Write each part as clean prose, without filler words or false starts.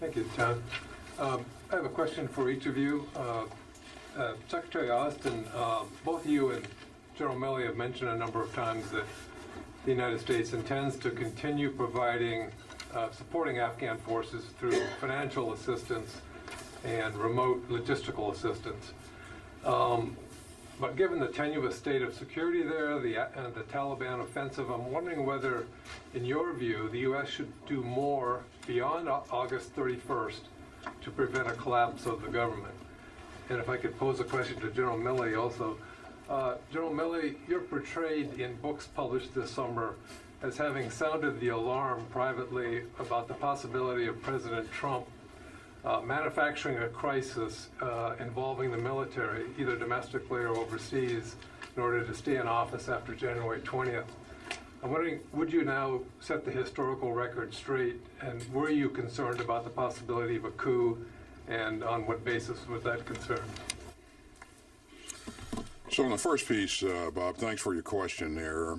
Thank you, John. I have a question for each of you. Secretary Austin, both you and General Milley have mentioned a number of times that the United States intends to continue providing, supporting Afghan forces through financial assistance and remote logistical assistance. But given the tenuous state of security there, and the Taliban offensive, I'm wondering whether, in your view, the U.S. should do more beyond August 31st to prevent a collapse of the government. And if I could pose a question to General Milley also. General Milley, you're portrayed in books published this summer as having sounded the alarm privately about the possibility of President Trump manufacturing a crisis involving the military, either domestically or overseas, in order to stay in office after January 20th. I'm wondering, would you now set the historical record straight, and were you concerned about the possibility of a coup, and on what basis was that concern? So on the first piece, Bob, thanks for your question there.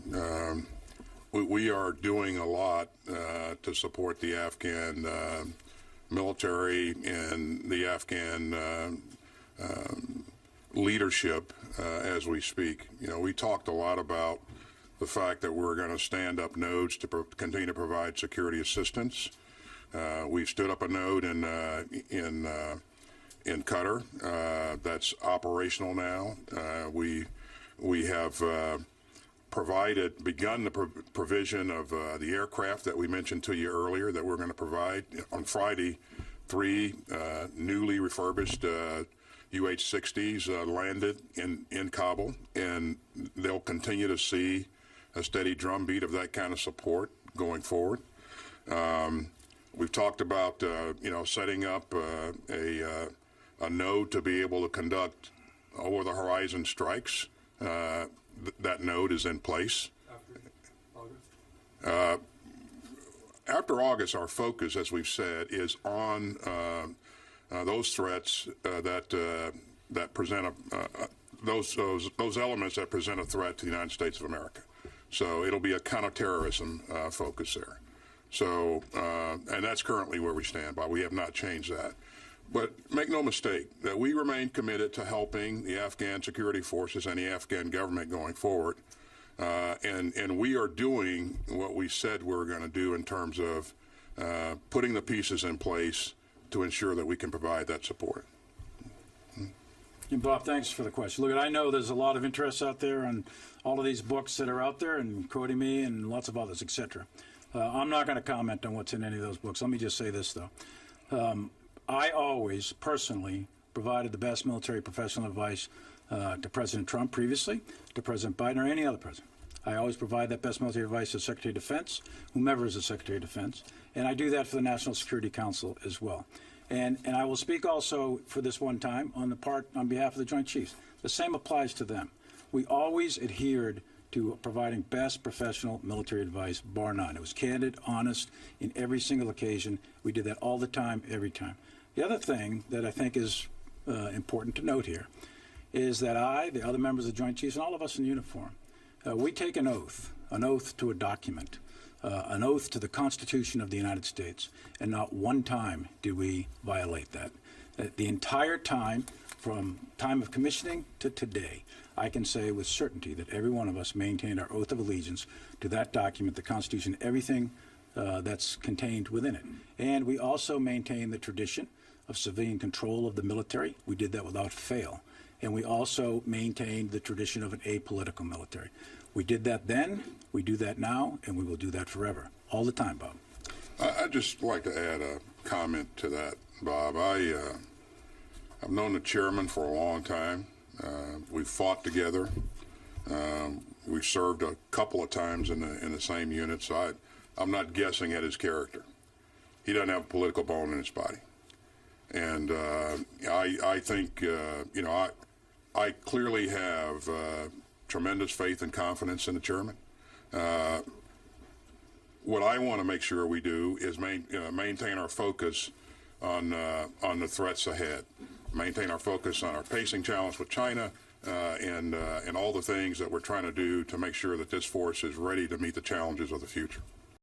We are doing a lot to support the Afghan military and the Afghan leadership as we speak. You know, we talked a lot about the fact that we're going to stand up nodes to continue to provide security assistance. We've stood up a node in Qatar that's operational now. We have begun the provision of the aircraft that we mentioned to you earlier that we're going to provide. On Friday, 3 newly refurbished UH-60s landed in Kabul, and they'll continue to see a steady drumbeat of that kind of support going forward. We've talked about setting up a node to be able to conduct over-the-horizon strikes. That node is in place. After August, our focus, as we've said, is on those threats that present those elements that present a threat to the United States of America. So it'll be a counterterrorism focus there. So and that's currently where we stand, but we have not changed that. But make no mistake that we remain committed to helping the Afghan security forces and the Afghan government going forward. And we are doing what we said we were going to do in terms of putting the pieces in place to ensure that we can provide that support. And Bob, thanks for the question. Look, I know there's a lot of interest out there on all of these books that are out there and quoting me and lots of others, etc. I'm not going to comment on what's in any of those books. Let me just say this, though. I always personally provided the best military professional advice to President Trump previously, to President Biden, or any other president. I always provide that best military advice to the Secretary of Defense, whomever is the Secretary of Defense, and I do that for the National Security Council as well. And I will speak also for this one time on behalf of the Joint Chiefs. The same applies to them. We always adhered to providing best professional military advice, bar none. It was candid, honest, in every single occasion. We did that all the time, every time. The other thing that I think is important to note here is that I, the other members of the Joint Chiefs, and all of us in uniform, we take an oath to a document, an oath to the Constitution of the United States, and not one time do we violate that. The entire time, from time of commissioning to today, I can say with certainty that every one of us maintained our oath of allegiance to that document, the Constitution, everything that's contained within it. And we also maintain the tradition of civilian control of the military. We did that without fail. And we also maintained the tradition of an apolitical military. We did that then, we do that now, and we will do that forever. All the time, Bob. I'd just like to add a comment to that, Bob. I've known the chairman for a long time. We've fought together. We've served a couple of times in the same unit, so I'm not guessing at his character. He doesn't have a political bone in his body. And I think, I clearly have tremendous faith and confidence in the chairman. What I want to make sure we do is maintain our focus on the threats ahead, maintain our focus on our pacing challenge with China, and all the things that we're trying to do to make sure that this force is ready to meet the challenges of the future.